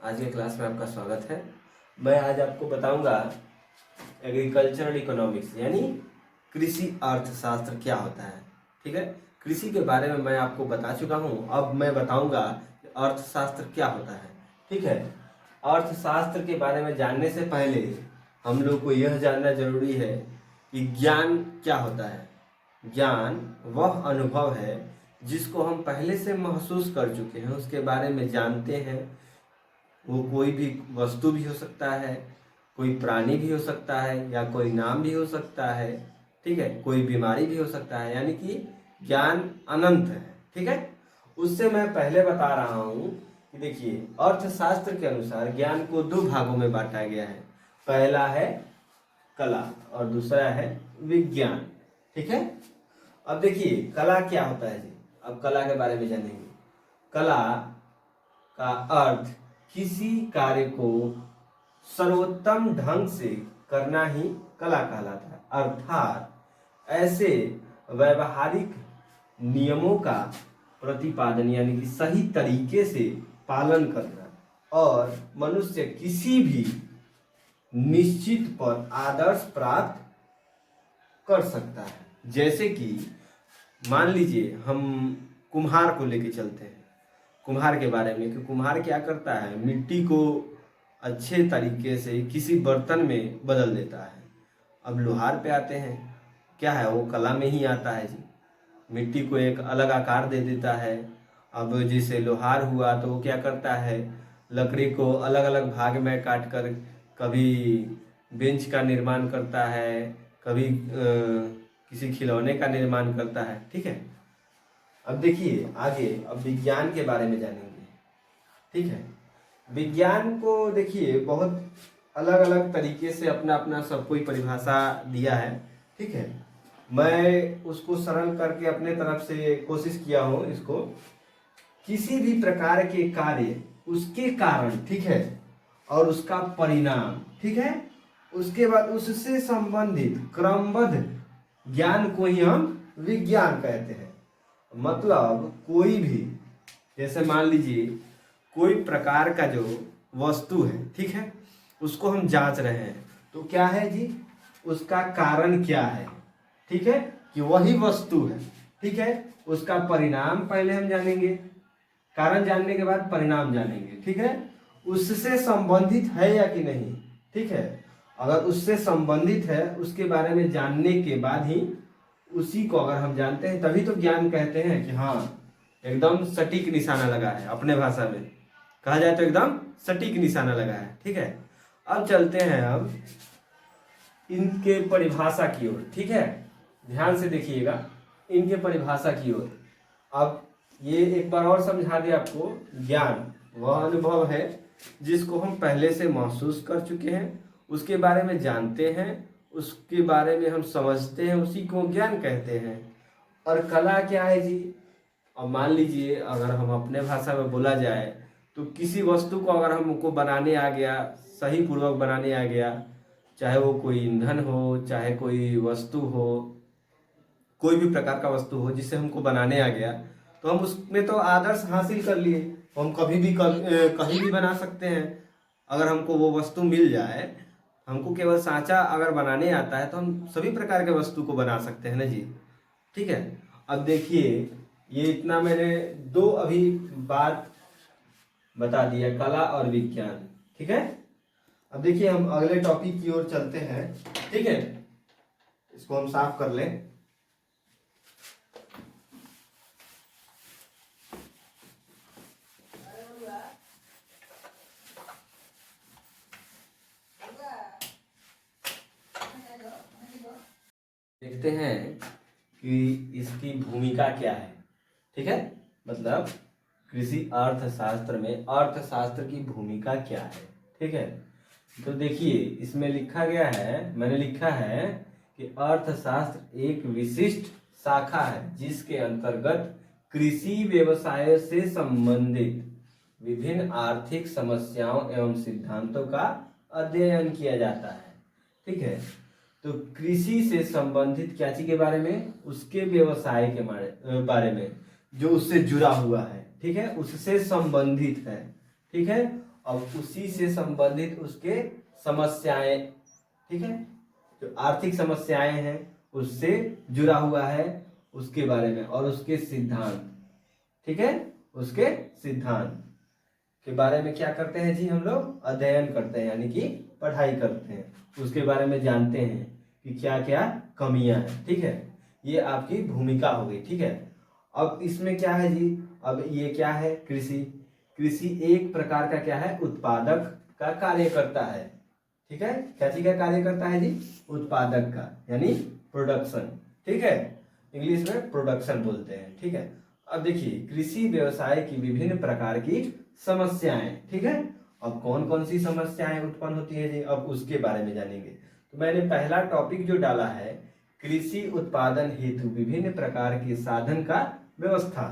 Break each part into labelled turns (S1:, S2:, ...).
S1: आज के क्लास में आपका स्वागत है। मैं आज आपको बताऊंगा एग्रीकल्चरल इकोनॉमिक्स यानी कृषि अर्थशास्त्र क्या होता है। ठीक है, कृषि के बारे में मैं आपको बता चुका हूं, अब मैं बताऊंगा कि अर्थशास्त्र क्या होता है। ठीक है, अर्थशास्त्र के बारे में जानने से पहले हम लोग को यह जानना जरूरी है कि ज्ञान क्या होता है। ज्ञान वह अनुभव है जिसको हम पहले से महसूस कर चुके हैं, उसके बारे में जानते हैं। वो कोई भी वस्तु भी हो सकता है, कोई प्राणी भी हो सकता है, या कोई नाम भी हो सकता है। ठीक है, कोई बीमारी भी हो सकता है, यानी कि ज्ञान अनंत है। ठीक है, उससे मैं पहले बता रहा हूँ कि देखिए, अर्थशास्त्र के अनुसार ज्ञान को दो भागों में बांटा गया है। पहला है कला और दूसरा है विज्ञान। ठीक है, अब देखिए कला क्या होता है जी। अब कला के बारे में जानेंगे। कला का अर्थ किसी कार्य को सर्वोत्तम ढंग से करना ही कला कहलाता है, अर्थात ऐसे व्यवहारिक नियमों का प्रतिपादन यानी कि सही तरीके से पालन करना और मनुष्य किसी भी निश्चित पर आदर्श प्राप्त कर सकता है। जैसे कि मान लीजिए हम कुम्हार को लेके चलते हैं, कुम्हार के बारे में कि कुम्हार क्या करता है, मिट्टी को अच्छे तरीके से किसी बर्तन में बदल देता है। अब लोहार पे आते हैं, क्या है वो कला में ही आता है जी, मिट्टी को एक अलग आकार दे देता है। अब जैसे लोहार हुआ तो वो क्या करता है, लकड़ी को अलग अलग भाग में काट कर कभी बेंच का निर्माण करता है, कभी किसी खिलौने का निर्माण करता है। ठीक है, अब देखिए आगे अब विज्ञान के बारे में जानेंगे। ठीक है, विज्ञान को देखिए बहुत अलग अलग तरीके से अपना अपना सब कोई परिभाषा दिया है। ठीक है, मैं उसको सरल करके अपने तरफ से कोशिश किया हूँ इसको। किसी भी प्रकार के कार्य, उसके कारण, ठीक है, और उसका परिणाम, ठीक है, उसके बाद उससे संबंधित क्रमबद्ध ज्ञान को ही हम विज्ञान कहते हैं। मतलब कोई भी, जैसे मान लीजिए कोई प्रकार का जो वस्तु है, ठीक है, उसको हम जांच रहे हैं तो क्या है जी, उसका कारण क्या है। ठीक है, कि वही वस्तु है। ठीक है, उसका परिणाम पहले हम जानेंगे, कारण जानने के बाद परिणाम जानेंगे। ठीक है, उससे संबंधित है या कि नहीं। ठीक है, अगर उससे संबंधित है उसके बारे में जानने के बाद ही उसी को अगर हम जानते हैं तभी तो ज्ञान कहते हैं कि हाँ एकदम सटीक निशाना लगा है। अपने भाषा में कहा जाए तो एकदम सटीक निशाना लगा है। ठीक है, अब चलते हैं अब इनके परिभाषा की ओर। ठीक है, ध्यान से देखिएगा इनके परिभाषा की ओर। अब ये एक बार और समझा दे आपको, ज्ञान वह अनुभव है जिसको हम पहले से महसूस कर चुके हैं, उसके बारे में जानते हैं, उसके बारे में हम समझते हैं, उसी को ज्ञान कहते हैं। और कला क्या है जी, अब मान लीजिए अगर हम अपने भाषा में बोला जाए तो किसी वस्तु को अगर हमको बनाने आ गया, सही पूर्वक बनाने आ गया, चाहे वो कोई ईंधन हो, चाहे कोई वस्तु हो, कोई भी प्रकार का वस्तु हो जिसे हमको बनाने आ गया, तो हम उसमें तो आदर्श हासिल कर लिए, हम कभी भी कहीं भी बना सकते हैं। अगर हमको वो वस्तु मिल जाए, हमको केवल सांचा अगर बनाने आता है तो हम सभी प्रकार के वस्तु को बना सकते हैं ना जी। ठीक है, अब देखिए ये इतना मैंने दो अभी बात बता दिया, कला और विज्ञान। ठीक है, अब देखिए हम अगले टॉपिक की ओर चलते हैं। ठीक है, इसको हम साफ कर लें। देखते हैं कि इसकी भूमिका क्या है। ठीक है, मतलब कृषि अर्थशास्त्र में अर्थशास्त्र की भूमिका क्या है। ठीक है, तो देखिए इसमें लिखा गया है, मैंने लिखा है कि अर्थशास्त्र एक विशिष्ट शाखा है जिसके अंतर्गत कृषि व्यवसाय से संबंधित विभिन्न आर्थिक समस्याओं एवं सिद्धांतों का अध्ययन किया जाता है। ठीक है, तो कृषि से संबंधित क्या चीज के बारे में, उसके व्यवसाय के बारे में जो उससे जुड़ा हुआ है। ठीक है, उससे संबंधित है। ठीक है, अब उसी से संबंधित उसके समस्याएं, ठीक है, जो आर्थिक समस्याएं हैं उससे जुड़ा हुआ है उसके बारे में, और उसके सिद्धांत, ठीक है, उसके सिद्धांत के बारे में क्या करते हैं जी, हम लोग अध्ययन करते हैं, यानी कि पढ़ाई करते हैं, उसके बारे में जानते हैं कि क्या क्या कमियां हैं, ठीक है। ये आपकी भूमिका हो गई, ठीक है। अब इसमें क्या है जी, अब ये क्या है, कृषि। कृषि एक प्रकार का क्या है, उत्पादक का कार्य करता है, ठीक है। क्या चीज का कार्य करता है जी, उत्पादक का, यानी प्रोडक्शन, ठीक है, इंग्लिश में प्रोडक्शन बोलते हैं, ठीक है। अब देखिए कृषि व्यवसाय की विभिन्न प्रकार की समस्याएं, ठीक है। अब कौन कौन सी समस्याएं उत्पन्न होती है जी, अब उसके बारे में जानेंगे। तो मैंने पहला टॉपिक जो डाला है, कृषि उत्पादन हेतु विभिन्न प्रकार के साधन का व्यवस्था,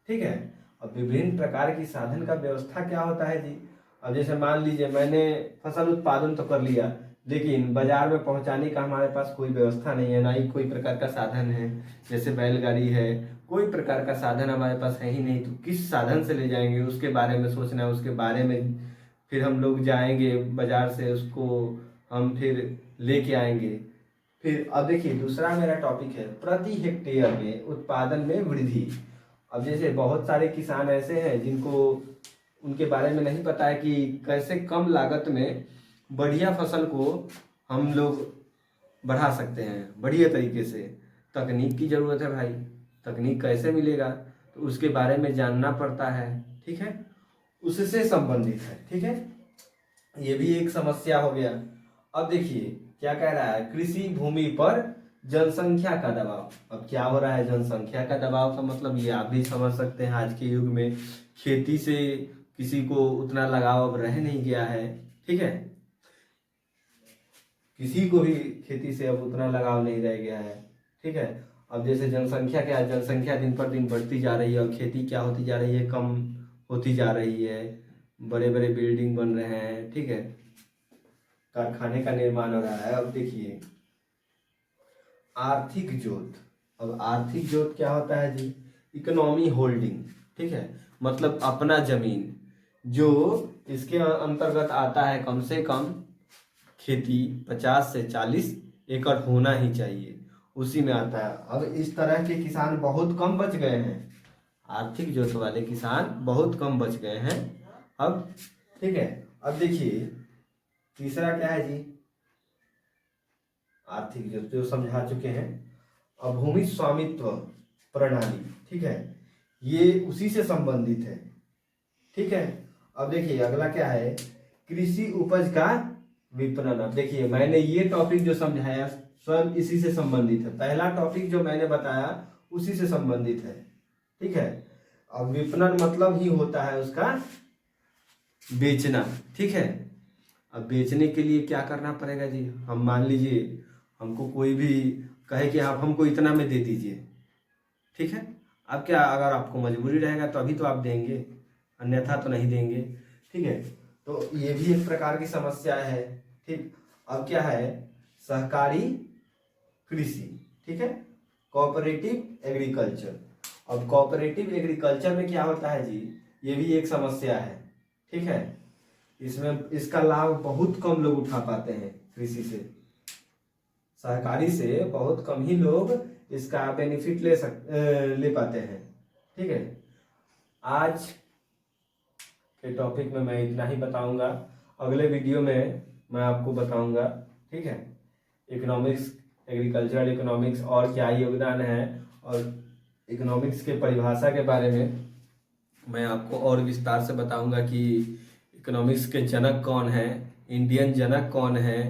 S1: ठीक है। अब विभिन्न प्रकार की साधन का व्यवस्था क्या होता है जी, अब जैसे मान लीजिए मैंने फसल उत्पादन तो कर लिया, लेकिन बाजार में पहुंचाने का हमारे पास कोई व्यवस्था नहीं है, ना ही कोई प्रकार का साधन है, जैसे बैलगाड़ी है, कोई प्रकार का साधन हमारे पास है ही नहीं, तो किस साधन से ले जाएंगे उसके बारे में सोचना है, उसके बारे में फिर हम लोग जाएंगे बाजार से, उसको हम फिर लेके आएंगे। फिर अब देखिए दूसरा मेरा टॉपिक है प्रति हेक्टेयर में उत्पादन में वृद्धि। अब जैसे बहुत सारे किसान ऐसे हैं जिनको उनके बारे में नहीं पता है कि कैसे कम लागत में बढ़िया फसल को हम लोग बढ़ा सकते हैं बढ़िया तरीके से। तकनीक की ज़रूरत है भाई, तकनीक कैसे मिलेगा, तो उसके बारे में जानना पड़ता है, ठीक है, उससे संबंधित है, ठीक है। ये भी एक समस्या हो गया। अब देखिए क्या कह रहा है, कृषि भूमि पर जनसंख्या का दबाव। अब क्या हो रहा है, जनसंख्या का दबाव का मतलब ये आप भी समझ सकते हैं, आज के युग में खेती से किसी को उतना लगाव अब रह नहीं गया है, ठीक है, किसी को भी खेती से अब उतना लगाव नहीं रह गया है, ठीक है। अब जैसे जनसंख्या क्या है, जनसंख्या दिन पर दिन बढ़ती जा रही है और खेती क्या होती जा रही है, कम होती जा रही है, बड़े बड़े बिल्डिंग बन रहे हैं, ठीक है, कारखाने का निर्माण हो रहा है। अब देखिए आर्थिक जोत। अब आर्थिक जोत क्या होता है जी, इकोनॉमी होल्डिंग, ठीक है, मतलब अपना जमीन जो इसके अंतर्गत आता है, कम से कम खेती 50 से 40 एकड़ होना ही चाहिए, उसी में आता है। अब इस तरह के किसान बहुत कम बच गए हैं, आर्थिक जोत वाले किसान बहुत कम बच गए हैं अब, ठीक है। अब देखिए तीसरा क्या है जी, आर्थिक जोत जो समझा चुके हैं। अब भूमि स्वामित्व प्रणाली, ठीक है, ये उसी से संबंधित है, ठीक है। अब देखिए अगला क्या है, कृषि उपज का विपणन। अब देखिए मैंने ये टॉपिक जो समझाया स्वयं इसी से संबंधित है, पहला टॉपिक जो मैंने बताया उसी से संबंधित है, ठीक है। अब विपणन मतलब ही होता है उसका बेचना, ठीक है। अब बेचने के लिए क्या करना पड़ेगा जी, हम मान लीजिए हमको कोई भी कहे कि आप हमको इतना में दे दीजिए, ठीक है, अब क्या अगर आपको मजबूरी रहेगा तो अभी तो आप देंगे, अन्यथा तो नहीं देंगे, ठीक है। तो ये भी एक प्रकार की समस्या है, ठीक। अब क्या है, सहकारी कृषि, ठीक है, कोऑपरेटिव एग्रीकल्चर। अब कोऑपरेटिव एग्रीकल्चर में क्या होता है जी, ये भी एक समस्या है, ठीक है, इसमें इसका लाभ बहुत कम लोग उठा पाते हैं, कृषि से सहकारी से बहुत कम ही लोग इसका बेनिफिट ले पाते हैं, ठीक है। आज के टॉपिक में मैं इतना ही बताऊंगा, अगले वीडियो में मैं आपको बताऊंगा, ठीक है, इकोनॉमिक्स, एग्रीकल्चरल इकोनॉमिक्स और क्या योगदान है, और इकोनॉमिक्स के परिभाषा के बारे में मैं आपको और विस्तार से बताऊंगा कि इकोनॉमिक्स के जनक कौन है, इंडियन जनक कौन है,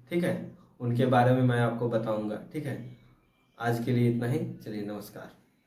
S1: ठीक है, उनके बारे में मैं आपको बताऊंगा, ठीक है। आज के लिए इतना ही, चलिए नमस्कार।